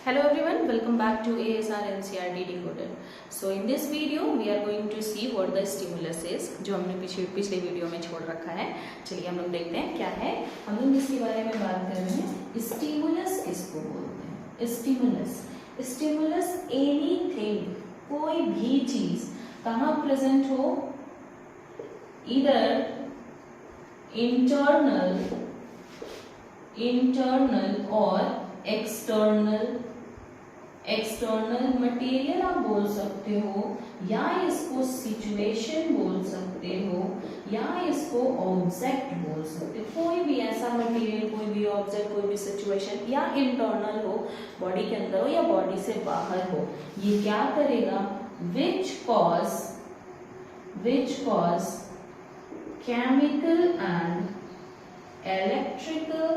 Hello everyone, welcome back to ASR NCERT Decoded. So in this video we are going to see what the stimulus is, जो हमने पिछले video में छोड़ रखा है. चलिए हम लोग देखते हैं क्या है. हम लोग इसके बारे में बात कर रहे हैं. स्टिमुलस किसको बोलते हैं? स्टिमुलस एनीथिंग, कोई भी चीज कहाँ प्रेजेंट हो, इधर इंटरनल और एक्सटर्नल मटेरियल आप बोल सकते हो, या इसको सिचुएशन बोल सकते हो, या इसको ऑब्जेक्ट बोल सकते हो. कोई भी ऐसा मटेरियल, कोई भी ऑब्जेक्ट, कोई भी सिचुएशन, या इंटरनल हो, बॉडी के अंदर हो या बॉडी से बाहर हो, ये क्या करेगा? Which cause chemical and electrical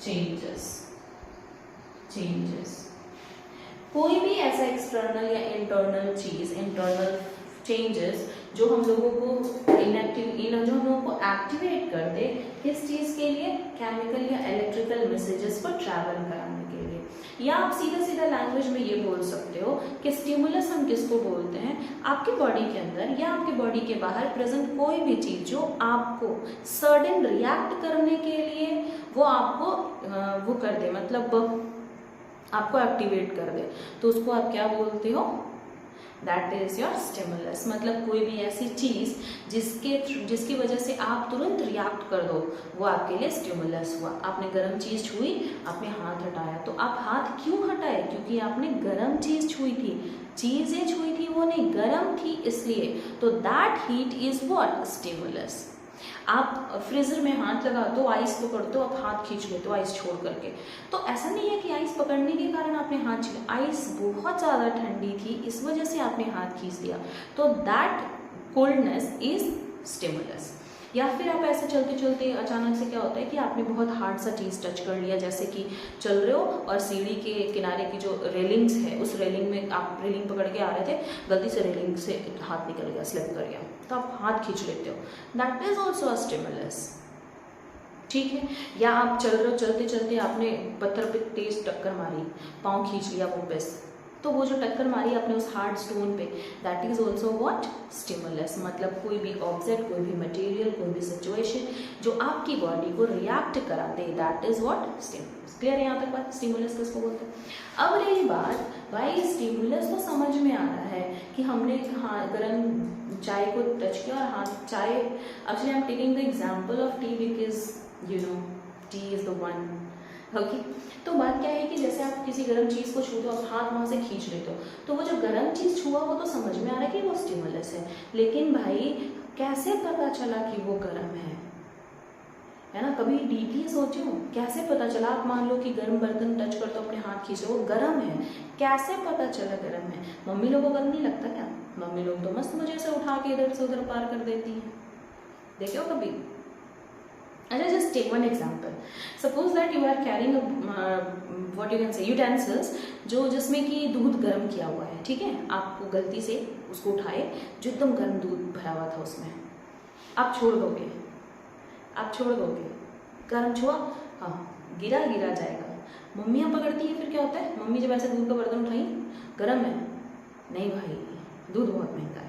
changes. कोई भी ऐसा एक्सटर्नल या इंटरनल चेंजेस जो हम लोगों को जो हम लोगों को एक्टिवेट कर दे, किस चीज के लिए? केमिकल या इलेक्ट्रिकल मैसेजेस को ट्रैवल कराने के लिए. या आप सीधा लैंग्वेज में ये बोल सकते हो कि स्टिमुलस हम किसको बोलते हैं? आपके बॉडी के अंदर या आपके बॉडी के बाहर प्रेजेंट कोई भी चीज जो आपको सडन रिएक्ट करने के लिए वो आपको वो कर दे, मतलब आपको एक्टिवेट कर दे, तो उसको आप क्या बोलते हो? That is your stimulus. मतलब कोई भी ऐसी चीज जिसकी वजह से आप तुरंत रिएक्ट कर दो, वो आपके लिए स्टिमुलस हुआ. आपने गर्म चीज छुई, आपने हाथ हटाया, तो आप हाथ क्यों हटाए? क्योंकि आपने गर्म चीज छुई थी. चीजें छुई थी वो नहीं, गर्म थी इसलिए. तो that heat is what? Stimulus. आप फ्रीजर में हाथ लगाते हो, आइस पकड़ते हो, आप हाथ खींच लेते हो आइस छोड़ करके. तो ऐसा नहीं है कि आइस पकड़ने के कारण आपने हाथ खींच, आइस बहुत ज़्यादा ठंडी थी इस वजह से आपने हाथ खींच दिया, तो दैट कोल्डनेस इज स्टिमुलस. या फिर आप ऐसे चलते चलते अचानक से क्या होता है कि आपने बहुत हार्ड सा चीज़ टच कर लिया, जैसे कि चल रहे हो और सीढ़ी के किनारे की जो रेलिंग्स है, उस रेलिंग में आप रेलिंग पकड़ के आ रहे थे, गलती से रेलिंग से हाथ निकल गया, स्लिप कर गया, तो आप हाथ खींच लेते हो. That is also a stimulus. ठीक है. या आप चल रहे हो, चलते चलते आपने पत्थर पे तेज टक्कर मारी, पाँव खींच लिया वो पे, तो वो जो टक्कर मारी आपने उस हार्ड स्टोन पे, that is also what? Stimulus. मतलब कोई भी ऑब्जेक्ट, कोई भी मटेरियल, कोई भी सिचुएशन जो आपकी बॉडी को रिएक्ट करा दे, that is what? Stimulus. Clear है यहाँ तक बात? स्टिमुलस किसको बोलते हैं? अब रही बात, भाई स्टिमुलस तो समझ में आ रहा है कि हमने गर्म चाय को टच किया और हाथ, चाय, actually I am taking the example of T because you know T is the one. Okay. तो बात क्या है कि जैसे आप किसी गर्म चीज को छूते हो, आप हाथ वहां से खींच लेते हो, तो वो जो गर्म चीज छुआ वो तो समझ में आ रहा है कि वो स्टिमुलस है, लेकिन भाई कैसे पता चला कि वो गर्म है ना? कभी डीपली सोचो, कैसे पता चला? आप मान लो कि गर्म बर्तन टच करते हो, अपने हाथ खींचो, वो गर्म है, कैसे पता चला गर्म है? मम्मी लोगों को गर्म नहीं लगता क्या? मम्मी लोग तो मस्त मजे से उठा के इधर से उधर पार कर देती हैं, देखे हो कभी? अच्छा, just take one example. Suppose that you are carrying a what you can say utensils जो जिसमें कि दूध गर्म किया हुआ है. ठीक है. आपको गलती से उसको उठाए, जो एकदम गर्म दूध भरा हुआ था उसमें, आप छोड़ दोगे, गर्म छुआ, हाँ, गिरा जाएगा. मम्मियाँ पकड़ती है, फिर क्या होता है? मम्मी जब ऐसे दूध का बर्तन उठाई, गर्म है, नहीं भाई, दूध बहुत महंगा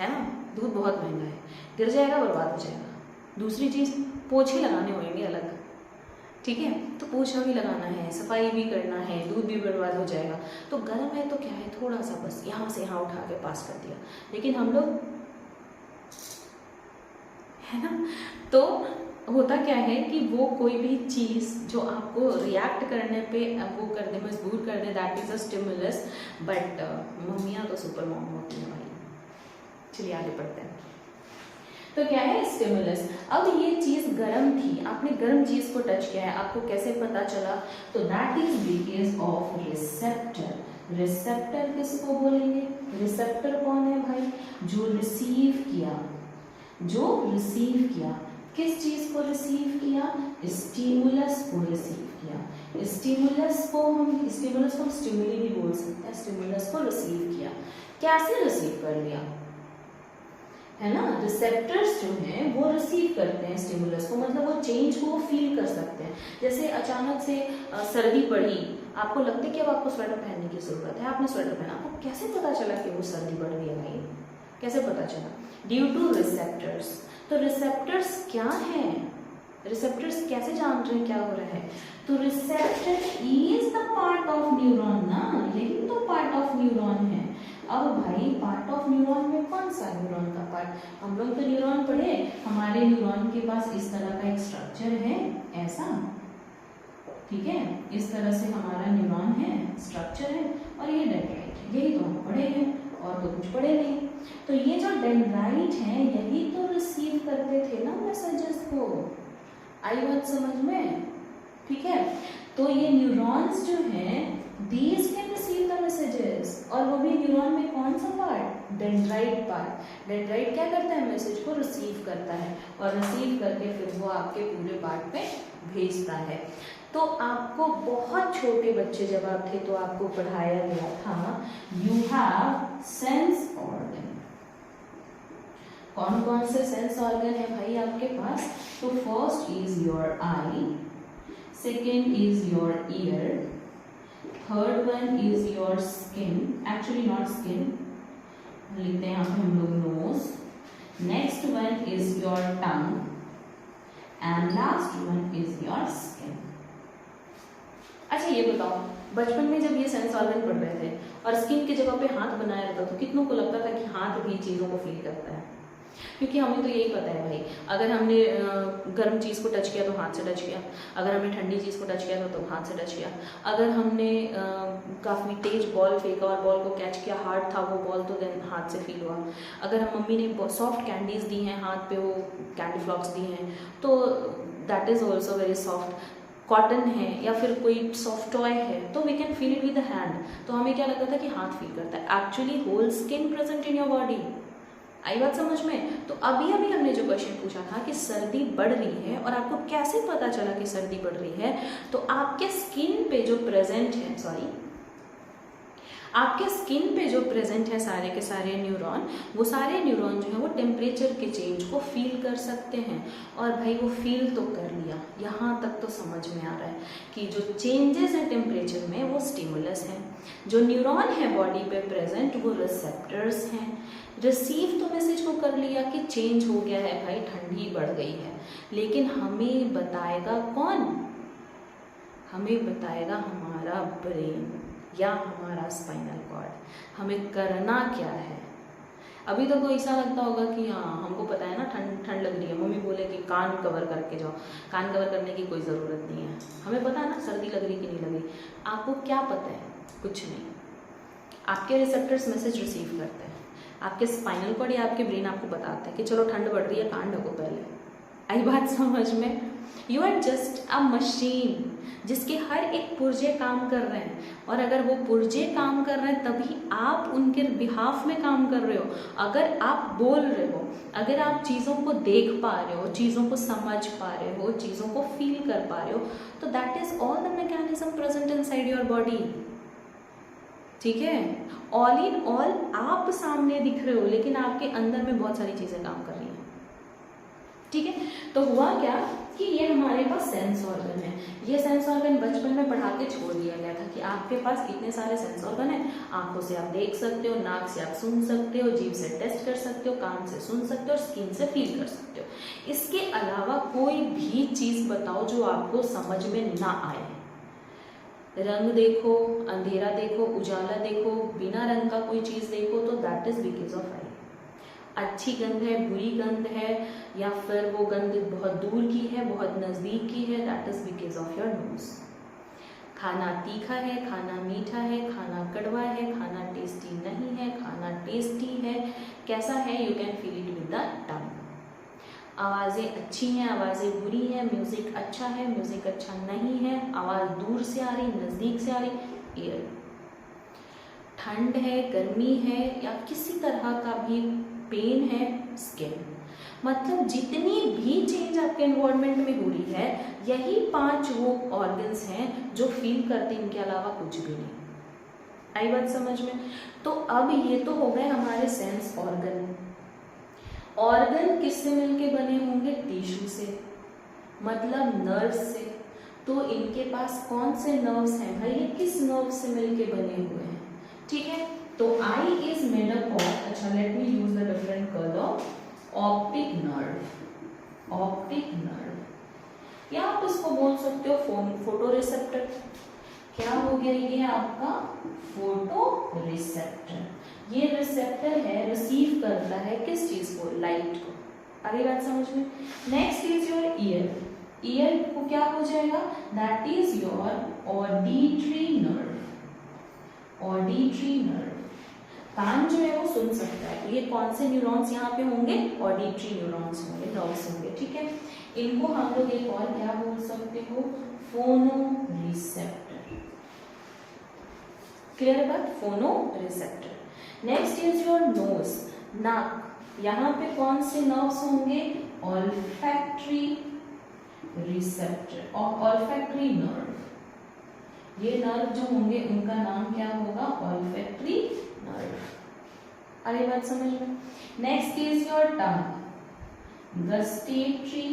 है ना? दूध बहुत महंगा है, गिर जाएगा, बर्बाद हो जाएगा. दूसरी चीज़, पोछे लगाने होंगे अलग. ठीक है. तो पोछा भी लगाना है, सफाई भी करना है, दूध भी बर्बाद हो जाएगा. तो गर्म है तो क्या है, थोड़ा सा बस यहाँ से यहाँ उठा के पास कर दिया. लेकिन हम लोग, है ना, तो होता क्या है कि वो कोई भी चीज़ जो आपको रिएक्ट करने पे वो कर दे, मजबूर कर दे, that is a stimulus. But मम्मियाँ तो सुपर मॉम होती हैं भाई. चलिए आगे बढ़ते हैं. तो क्या है स्टिमुलस? अब ये चीज गर्म थी, आपने गर्म चीज को टच किया है, आपको कैसे पता चला? तो that is because of receptor. Receptor किसको बोलेंगे? रिसेप्टर कौन है भाई? जो रिसीव किया. किस चीज को रिसीव किया? स्टिमुलस को रिसीव किया. स्टिमुलस को हम स्टिमुली भी बोल सकते हैं. स्टिमुलस को रिसीव किया. कैसे रिसीव कर लिया? है ना। रिसेप्टर्स जो हैं वो रिसीव करते हैं स्टिमुलस को, मतलब वो चेंज को फील कर सकते हैं। जैसे अचानक से सर्दी पड़ी, आपको लगता है कि अब आपको स्वेटर पहनने की जरूरत है, आपने स्वेटर पहना, आपको कैसे पता चला कि वो सर्दी बढ़ रही है भाई, कैसे पता चला? Due two receptors. तो रिसेप्टर्स क्या है, रिसेप्टर्स कैसे जान रहे हैं क्या हो रहा है? तो receptor is the part of neuron ना, यही तो पार्ट ऑफ न्यूरॉन है। अब भाई पार्ट ऑफ न्यूरॉन में कौन सा न्यूरॉन का पार्ट? हम लोग तो न्यूरॉन पढ़े, हमारे न्यूरॉन के पास इस तरह का एक स्ट्रक्चर है, ऐसा, ठीक है, इस तरह से हमारा न्यूरॉन है, स्ट्रक्चर है, और ये डेंड्राइट है, यही तो हम पढ़े हैं, और तो कुछ पढ़े नहीं। तो ये जो डेंड्राइट है यही तो रिसीव करते थे ना मैसेजेस को, आई बात समझ में? ठीक है, तो ये न्यूरॉन्स जो हैं these can receive the messages, और वो भी न्यूरॉन में कौन सा पार्ट? Dendrite part. डेंड्राइट क्या करता है? मैसेज को रिसीव करता है, और रिसीव करके फिर वो आपके पूरे पार्ट पे भेजता है। तो आपको बहुत छोटे बच्चे जब आप थे तो आपको पढ़ाया गया था यू हैव सेंस ऑर्गन। कौन कौन से सेंस ऑर्गन है भाई आपके पास? तो first is your eye, second is your ear, third one is your skin, actually not skin, लिखते हैं यहाँ पे हम लोग nose, next one is your tongue, and last one is your skin. अच्छा ये बताओ, बचपन में जब ये सेंस ऑर्गन पढ़ रहे थे और स्किन की जगह पे हाथ बनाया रहता तो कितनों को लगता था कि हाथ भी चीज़ों को फील करता है? क्योंकि हमें तो यही पता है भाई, अगर हमने गर्म चीज़ को टच किया तो हाथ से टच किया, अगर हमने ठंडी चीज़ को टच किया तो हाथ से टच किया, अगर हमने काफ़ी तेज बॉल फेंका और बॉल को कैच किया, हार्ड था वो बॉल तो देन हाथ से फील हुआ। अगर हम मम्मी ने सॉफ्ट कैंडीज़ दी हैं, हाथ पे वो कैंडी फ्लॉक्स दी हैं, तो that is also very soft. Cotton है या फिर कोई सॉफ्ट टॉय है तो we can feel it with the hand, तो हमें क्या लगता था कि हाथ फील करता है, actually whole skin present in your body. आई बात समझ में? तो अभी हमने जो क्वेश्चन पूछा था कि सर्दी बढ़ रही है और आपको कैसे पता चला कि सर्दी बढ़ रही है, तो आपके स्किन पे जो प्रेजेंट है, आपके स्किन पे जो प्रेजेंट है सारे के सारे न्यूरॉन, वो सारे न्यूरॉन जो है वो टेम्परेचर के चेंज को फील कर सकते हैं। और भाई वो फील तो कर लिया, यहाँ तक तो समझ में आ रहा है कि जो चेंजेस हैं टेम्परेचर में वो स्टिमुलस हैं, जो न्यूरॉन है बॉडी पे प्रेजेंट वो रिसेप्टर्स हैं। रिसीव तो मैसेज को कर लिया कि चेंज हो गया है भाई, ठंडी बढ़ गई है, लेकिन हमें बताएगा कौन? हमें बताएगा हमारा ब्रेन या हमारा स्पाइनल कॉर्ड। हमें करना क्या है? अभी तो कोई ऐसा लगता होगा कि हाँ हमको पता है ना, ठंड लग रही है, मम्मी बोले कि कान कवर करके जाओ, कान कवर करने की कोई ज़रूरत नहीं है, हमें पता है ना सर्दी लग रही कि नहीं लग रही। आपको क्या पता है? कुछ नहीं। आपके रिसेप्टर्स मैसेज रिसीव करते हैं, आपके स्पाइनल कॉर्ड या आपके ब्रेन आपको बताता है कि चलो ठंड बढ़ रही है, कान ढको पहले। आई बात समझ में? You are just a machine जिसके हर एक पुर्जे काम कर रहे हैं, और अगर वो पुर्जे काम कर रहे हैं तभी आप उनके बिहाफ में काम कर रहे हो। अगर आप बोल रहे हो, अगर आप चीज़ों को देख पा रहे हो, चीज़ों को समझ पा रहे हो, चीज़ों को फील कर पा रहे हो, तो that is all the mechanism present inside your body. ठीक है, ऑल इन ऑल आप सामने दिख रहे हो लेकिन आपके अंदर में बहुत सारी चीजें काम कर रही हैं। ठीक है, तो हुआ क्या कि ये हमारे पास सेंस ऑर्गन है। ये सेंस ऑर्गन बचपन में पढ़ा के छोड़ दिया गया था कि आपके पास इतने सारे सेंस ऑर्गन है। आंखों से आप देख सकते हो, नाक से आप सूंघ सकते हो, जीभ से टेस्ट कर सकते हो, कान से सुन सकते हो और स्किन से फील कर सकते हो। इसके अलावा कोई भी चीज बताओ जो आपको समझ में ना आए। रंग देखो, अंधेरा देखो, उजाला देखो, बिना रंग का कोई चीज देखो, तो दैट इज बिकॉज ऑफ आई। अच्छी गंध है, बुरी गंध है, या फिर वो गंध बहुत दूर की है, बहुत नजदीक की है, that is because of your nose. खाना तीखा है, खाना मीठा है, खाना कड़वा है, खाना टेस्टी नहीं है, खाना टेस्टी है, कैसा है, you can feel it with the tongue. आवाज़ें अच्छी हैं, आवाज़ें बुरी हैं, म्यूज़िक अच्छा है, म्यूज़िक अच्छा नहीं है, आवाज़ दूर से आ रही, नज़दीक से आ रही, एयर। ठंड है, गर्मी है, या किसी तरह का भी पेन है, स्किन। मतलब जितनी भी चेंज आपके एनवायरनमेंट में हो रही है, यही 5 वो ऑर्गन्स हैं जो फील करते हैं, इनके अलावा कुछ भी नहीं। आई बात समझ में? तो अब ये तो हो गए हमारे सेंस ऑर्गन। ऑर्गन किससे मिलके बने होंगे? टिश्यू से, मतलब नर्व से। तो इनके पास कौन से नर्व्स हैं भाई? ये किस नर्व से मिलके बने हुए हैं? ठीक है, तो I is made up of, अच्छा let me use the different colour, optic nerve, optic nerve, या आप इसको बोल सकते हो फोटो रिसेप्टर। क्या हो गया ये आपका? Photo receptor. ये रिसेप्टर है, रिसीव करता है किस चीज को? लाइट को। आगे बात समझ में। Next is your ear. Ear को क्या हो जाएगा? That is your auditory nerve, auditory nerve. कान जो है वो सुन सकता है, तो ये कौन से न्यूरॉन्स यहाँ पे होंगे? ऑडिटरी न्यूरॉन्स होंगे, नर्व्स होंगे। ठीक है, इनको हम लोग एक और क्या बोल सकते हो? फोनो रिसेप्टर। क्लियर है बात? फोनो receptor. Next is your nose, नाक। यहाँ पे कौन से नर्व्स होंगे? ऑल्फैक्टरी रिसेप्टर और ऑल्फैक्टरी नर्व। ये नर्व जो होंगे उनका नाम क्या होगा? Olfactory nerve. आगे बात समझ में। Next is your tongue, gustatory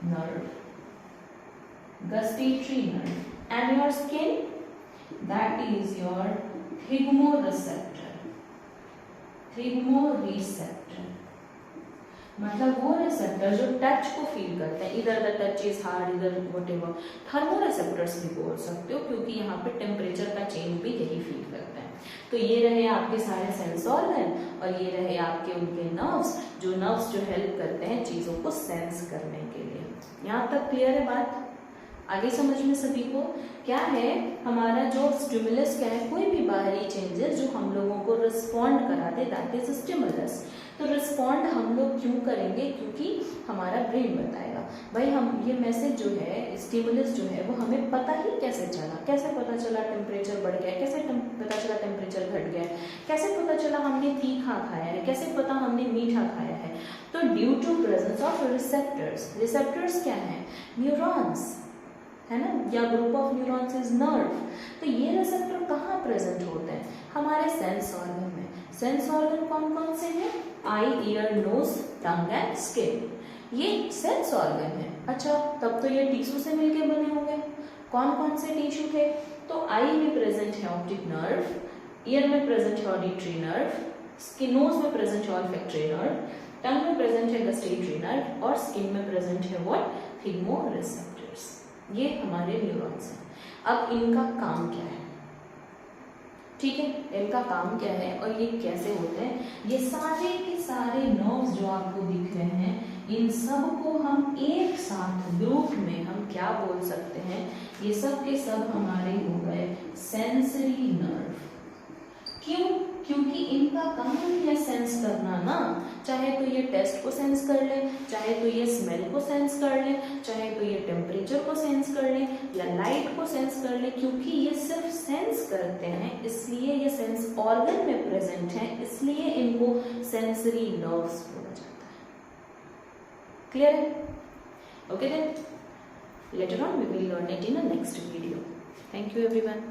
nerve, gustatory nerve. And your skin, that is your thigmoreceptor, thigmoreceptor, मतलब वो रिसेप्टर जो टच को फील करते हैं, इधर द टच इज हार्ड, इधर व्हाटएवर। थर्मोरेसेप्टर्स भी बोल सकते हो, क्योंकि यहाँ पे टेम्परेचर का चेंज भी यही फील करते हैं। तो ये रहे आपके सारे सेंस ऑर्गन, और ये रहे आपके उनके नर्व्स, जो नर्व्स जो हेल्प करते हैं चीजों को सेंस करने के लिए। यहाँ तक क्लियर है बात? आगे समझ में सभी को। क्या है हमारा जो स्टिमुलस, क्या है? कोई भी बाहरी चेंजेस जो हम लोगों को रिस्पॉन्ड कराते, दैट इज स्टिमुलस। तो रिस्पॉन्ड हम लोग क्यों करेंगे? क्योंकि हमारा ब्रेन बताएगा भाई, हम ये मैसेज जो है, स्टिमुलस जो है वो हमें पता ही कैसे चला? कैसे पता चला टेम्परेचर बढ़ गया? कैसे पता चला टेम्परेचर घट गया? कैसे पता चला हमने तीखा खाया है? कैसे पता हमने मीठा खाया है? तो due to presence of receptors. Receptors क्या है? न्यूरॉन्स, है ना, या group of neurons is nerve. तो ये रिसेप्टर कहाँ प्रेजेंट होते हैं? हमारे सेंस ऑर्गन में। सेंस ऑर्गन कौन कौन से हैं? Eye, ear, nose, tongue and skin. ये सेंस ऑर्गन है। अच्छा, तब तो ये टिश्यू से मिलके बने होंगे। कौन कौन से टिश्यू थे? तो आई में प्रेजेंट है ऑप्टिक नर्व, ईयर में प्रेजेंट है ऑडिटरी नर्व, स्किन, नोज में प्रेजेंट है ऑल्फैक्टरी नर्व, टंग में प्रेजेंट है गस्टेटरी नर्व, और स्किन में प्रेजेंट है व्हाट? थिग्मोरेसेप्टर्स। ये हमारे न्यूरॉन्स हैं। अब इनका काम क्या है? ठीक है, इनका काम क्या है और ये कैसे होते हैं? ये सारे के सारे नर्व्स जो आपको दिख रहे हैं, इन सब को हम एक साथ ग्रुप में हम क्या बोल सकते हैं? ये सब के सब हमारे हो गए सेंसरी नर्व। क्यों? क्योंकि इनका काम है सेंस करना ना। चाहे तो ये टेस्ट को सेंस कर ले, चाहे तो ये स्मेल को सेंस कर ले, चाहे तो ये टेम्परेचर को सेंस कर ले, या लाइट को सेंस कर ले। क्योंकि ये सिर्फ सेंस करते हैं, इसलिए ये सेंस ऑर्गन में प्रेजेंट है, इसलिए इनको सेंसरी नर्व्स बोला जाता है। क्लियर है? Okay then, later on we will learn it in the next video. Thank you everyone.